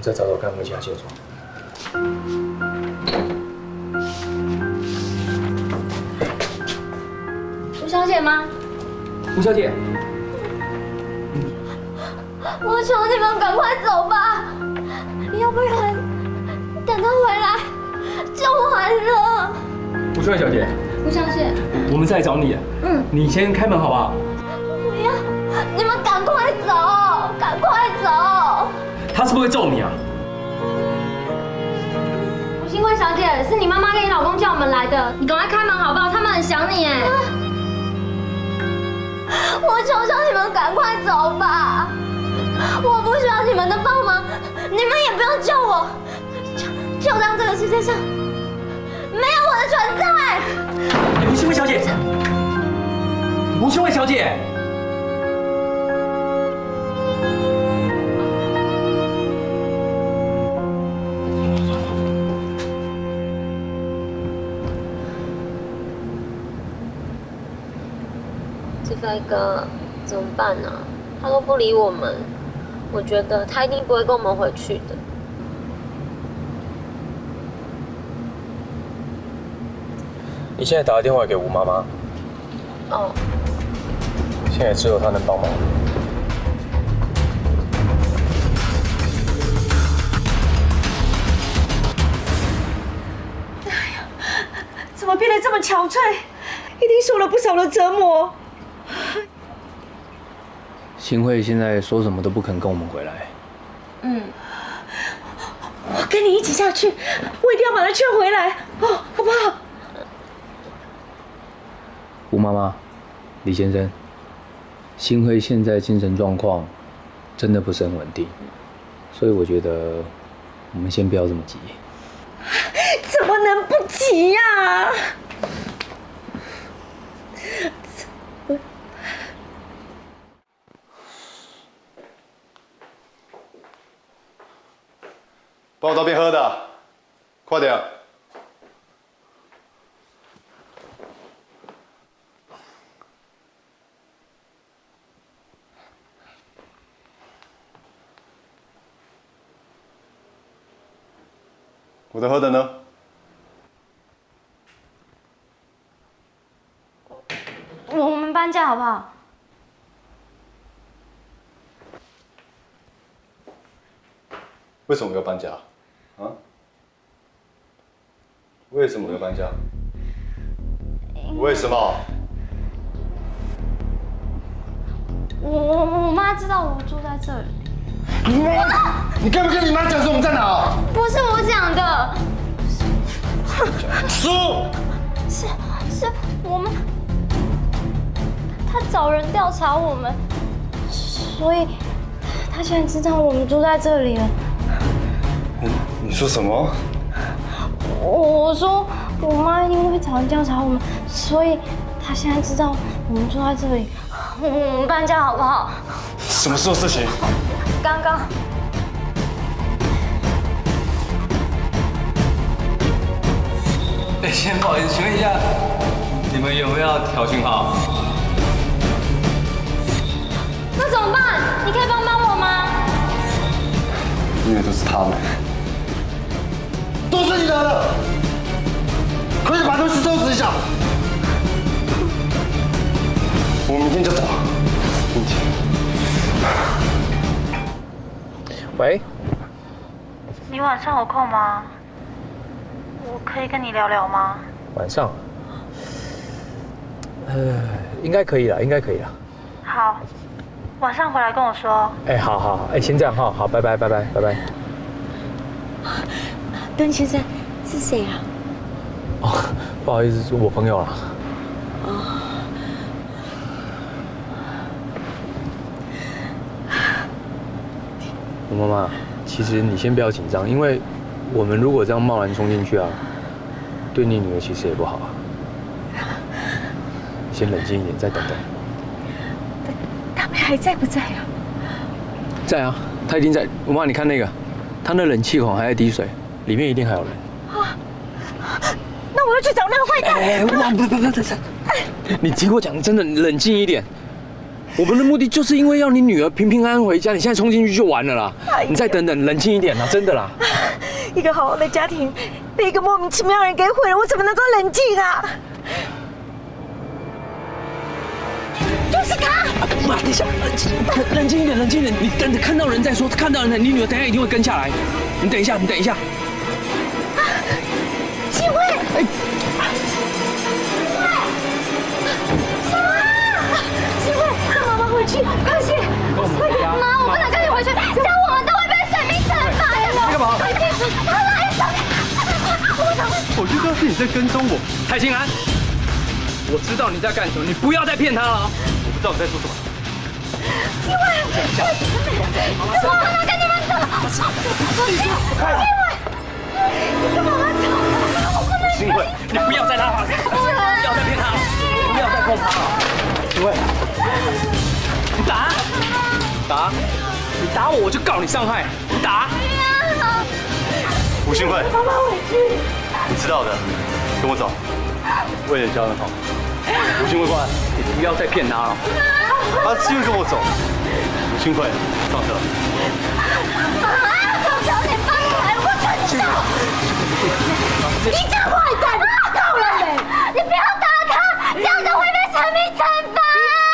再找找看有没有其他线索。吴小姐吗？吴小姐，我求你们赶快走吧，要不然等他回来就晚了。吴川小姐，吴小姐，我们是来找你的。你先开门好不好？不要，你们赶快走，赶快走。他是不是会揍你啊？吴新贵小姐，是你妈妈跟你老公叫我们来的，你赶快开门好不好？他们很想你哎。我求求你们赶快走吧，我不需要你们的帮忙，你们也不用救我，就当这个世界上没有我的存在。吴新慧小姐，吴新慧小姐。志飞哥，怎么办呢？他都不理我们，我觉得他一定不会跟我们回去的。你现在打个电话给吴妈妈。哦。现在只有她能帮忙。哎呀，怎么变得这么憔悴？一定受了不少的折磨。新慧现在说什么都不肯跟我们回来。我跟你一起下去，我一定要把他劝回来，哦，好不好？吴妈妈，李先生，新辉现在精神状况真的不是很稳定，所以我觉得我们先不要这么急。怎么能不急呀？帮我倒杯喝的，快点。我的喝的呢？我们搬家好不好？为什么要搬家？啊？为什么要搬家？为什么？我妈知道我住在这里。你该不跟你妈讲说我们在哪？不是我讲的，说。是我们，他找人调查我们，所以他现在知道我们住在这里了。你说什么？我说我妈一定会找人调查我们，所以他现在知道我们住在这里。我们搬家好不好？什么时候事情？刚刚。哎，先不好意思，请问一下，你们有没有要调讯号？那怎么办？你可以帮我吗？因为都是他们，都是你惹的，快点把东西收拾一下。我明天就走，明天。喂，你晚上有空吗？我可以跟你聊聊吗？晚上，应该可以了，应该可以了。好，晚上回来跟我说。哎，好好好，哎，先这样哈，好，拜拜，拜拜，拜拜。段先生是谁啊？哦，不好意思，是我朋友啊。我妈妈，其实你先不要紧张，因为我们如果这样贸然冲进去啊，对你女儿其实也不好啊。你先冷静一点，再等等。他们还在不在啊？在啊，他一定在。我妈，你看那个，他那冷气孔还在滴水，里面一定还有人。那我要去找那个坏蛋。哎，哇，不，你听我讲，真的，你冷静一点。我们的目的就是因为要你女儿平平安安回家，你现在冲进去就完了啦！你再等等，冷静一点啦，真的啦。一个好好的家庭被一个莫名其妙的人给毁了，我怎么能够冷静啊？就是他！妈，等一下，冷静一点，冷静一点，你等着看到人再说，看到人，你女儿等一下一定会跟下来。你等一下，你等一下。新辉，哎，新辉，让妈妈回去，快些！妈，我不能跟你回去，这样我们都会被神明惩罚的。你干嘛？快点，他来了！我就知道是你在跟踪我，蔡心安，我知道你在干什么，你不要再骗他了。我不知道你在做什么。新辉，我不能跟你们走。你跟妈妈走，我不能。新慧，你不要再拉他，不要再骗他了，不要再碰他了。新慧，你打，你打我，我就告你伤害。你打。吴新慧，妈妈回去。你知道的，跟我走。为了家人好，吴新慧过来，你不要再骗他了。他继续跟我走。吴新慧，上车。求求你放开我，真的！你这坏蛋，够了没？你不要打他，这样就会被神明惩罚。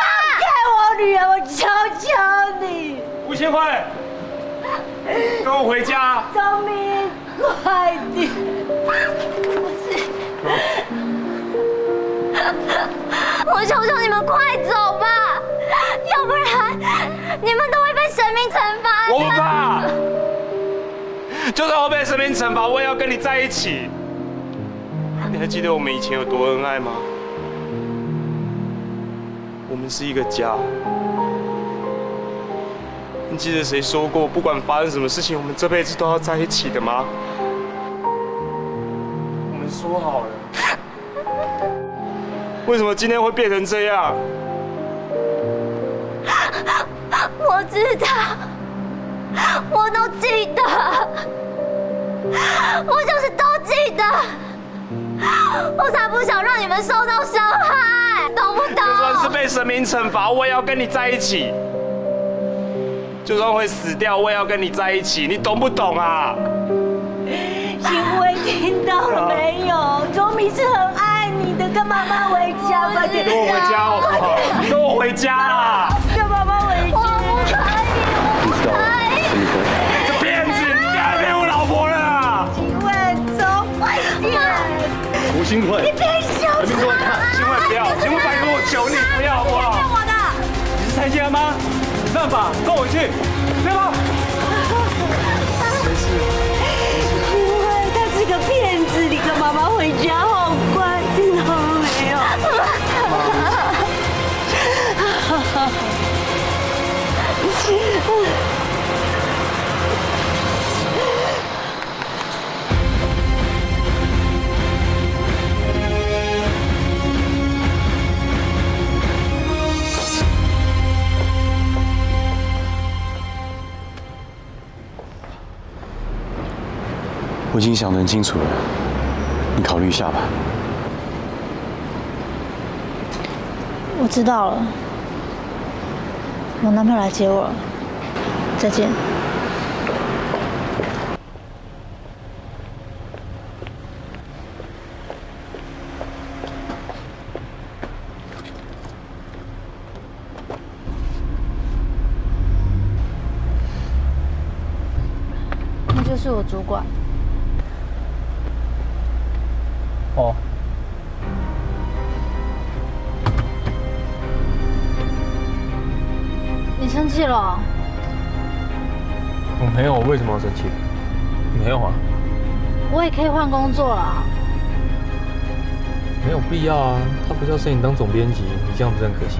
放开我女儿，我求求你！吴新慧，跟我回家。钟明，快点！我求求你们快走吧，要不然你们都会被神明惩罚的。我不怕，就算我被神明惩罚，我也要跟你在一起。你还记得我们以前有多恩爱吗？我们是一个家。你记得谁说过，不管发生什么事情，我们这辈子都要在一起的吗？我们说好了。为什么今天会变成这样？我知道，我都记得，我就是都记得，我才不想让你们受到伤害，懂不懂？就算是被神明惩罚，我也要跟你在一起。就算会死掉，我也要跟你在一起，你懂不懂啊？新辉，听到了没有？钟明是很爱你的，跟妈妈回家，快点！跟我回家好不好？跟我回家啦！跟妈妈回去。我不可以，这骗子，你不要骗我老婆了啦！新辉，走，快点！吴新慧，你别笑还没给我看。秦慧不要，秦慧拜托我求你不要好不好？骗我的！你是蔡心安吗？没办法，跟我去，对吧？新辉，他是个骗子，你跟妈妈回家好乖，听到没有？我已经想得很清楚了，你考虑一下吧。我知道了，我男朋友来接我了，再见。那就是我主管。哦，你生气了？我没有，为什么要生气？没有啊，我也可以换工作了。没有必要啊。他不是要升你当总编辑，你这样不是很可惜？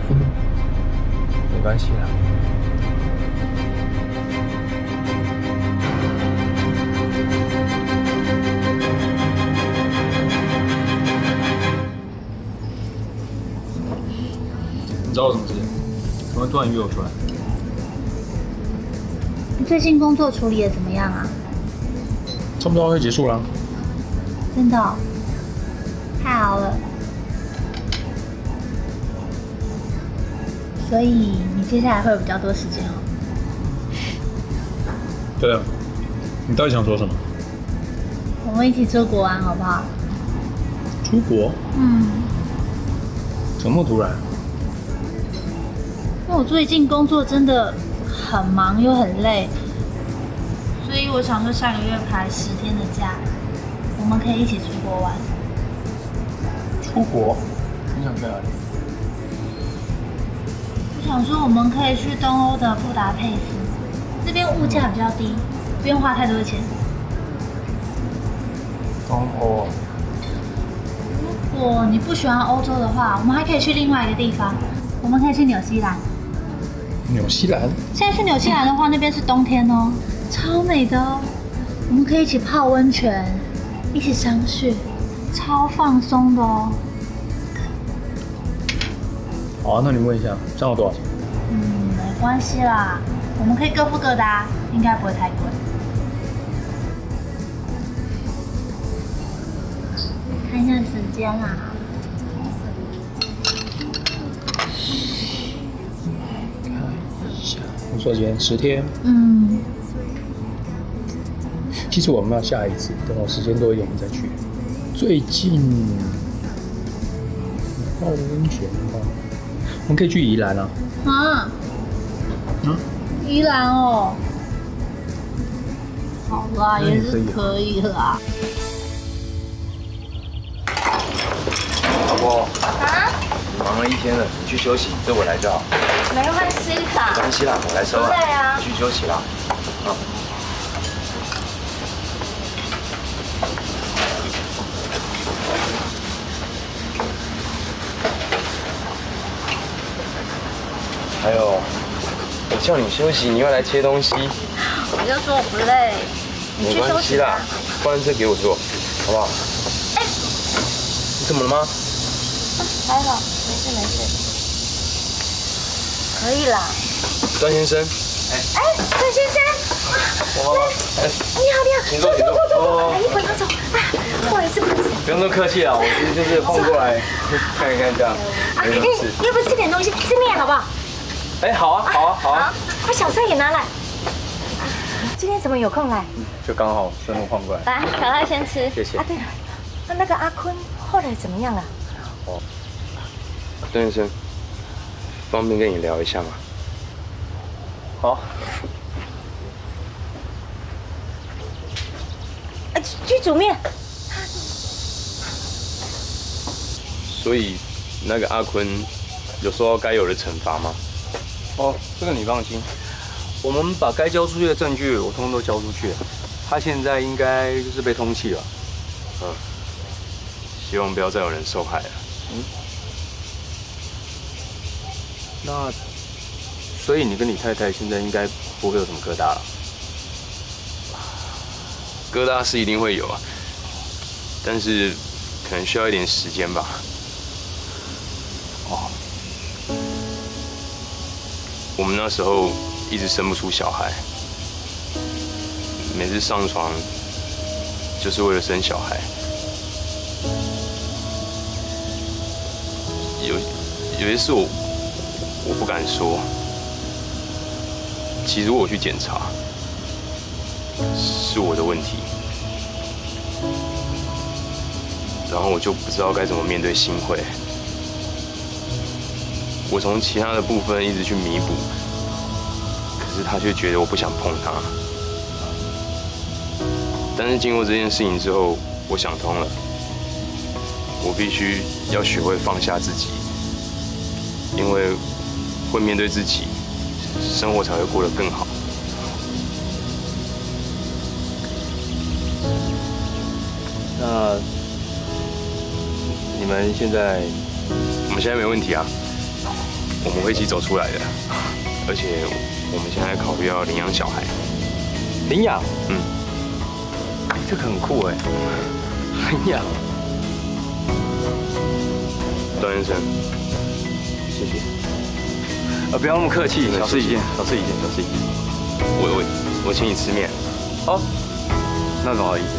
没关系啦。你知道我什么事？怎么突然约我出来？你最近工作处理的怎么样啊？差不多会结束了。真的哦？太好了。所以你接下来会有比较多时间哦。对啊，你到底想说什么？我们一起出国玩好不好？出国？怎么那么突然？因为我最近工作真的很忙又很累，所以我想说下个月排10天的假，我们可以一起出国玩。出国？你想去哪里？我想说我们可以去东欧的布达佩斯，这边物价比较低，不用花太多的钱。东欧。如果你不喜欢欧洲的话，我们还可以去另外一个地方，我们可以去纽西兰。纽西兰？现在去纽西兰的话，那边是冬天哦，超美的哦。我们可以一起泡温泉，一起赏雪，超放松的哦。好啊，那你问一下，这样要多少钱？没关系啦，我们可以各付各的啊，应该不会太贵。看一下时间啦。我说今天10天。其实我们要下一次，等我时间多一点，我们再去。最近泡温泉的话，我们可以去宜兰啊。宜兰哦。好啦，也是可以啦。老婆。你忙了一天了，你去休息，这我来就好。没关系啦。没关系啦，我来收了。对啊。你去休息啦。还有，我叫你休息，你又来切东西。我就说我不累，你去休息啦。不然这给我做，好不好？你怎么了吗？还好，没事没事，可以啦。段先生。段先生。我妈妈。你好。请坐，请坐。来，一会儿走。不好意思。不用那么客气啦，我其实就是晃过来看一看这样，没什么事。要不吃点东西，吃面好不好？好啊。把小菜也拿来。今天怎么有空来？就刚好顺路晃过来。来，小菜先吃。谢谢。对了，那个阿坤后来怎么样了？段先生，方便跟你聊一下吗？好。去煮面。所以那个阿坤有受到该有的惩罚吗？这个你放心，我们把该交出去的证据我通通都交出去了，他现在应该就是被通缉了。希望不要再有人受害了。那所以你跟你太太现在应该不会有什么疙瘩了？疙瘩是一定会有啊，但是可能需要一点时间吧。我们那时候一直生不出小孩，每次上床就是为了生小孩。有些事我不敢说，其实我去检查，是我的问题，然后我就不知道该怎么面对新慧。我从其他的部分一直去弥补，可是他却觉得我不想碰他。但是经过这件事情之后，我想通了，我必须要学会放下自己，因为会面对自己，生活才会过得更好。那你们现在？我们现在没问题啊。我们会一起走出来的，而且我们现在考虑要领养小孩。领养？这个很酷哎，领养。段先生，谢谢。不要那么客气，小事一件。我请你吃面。那不好意思。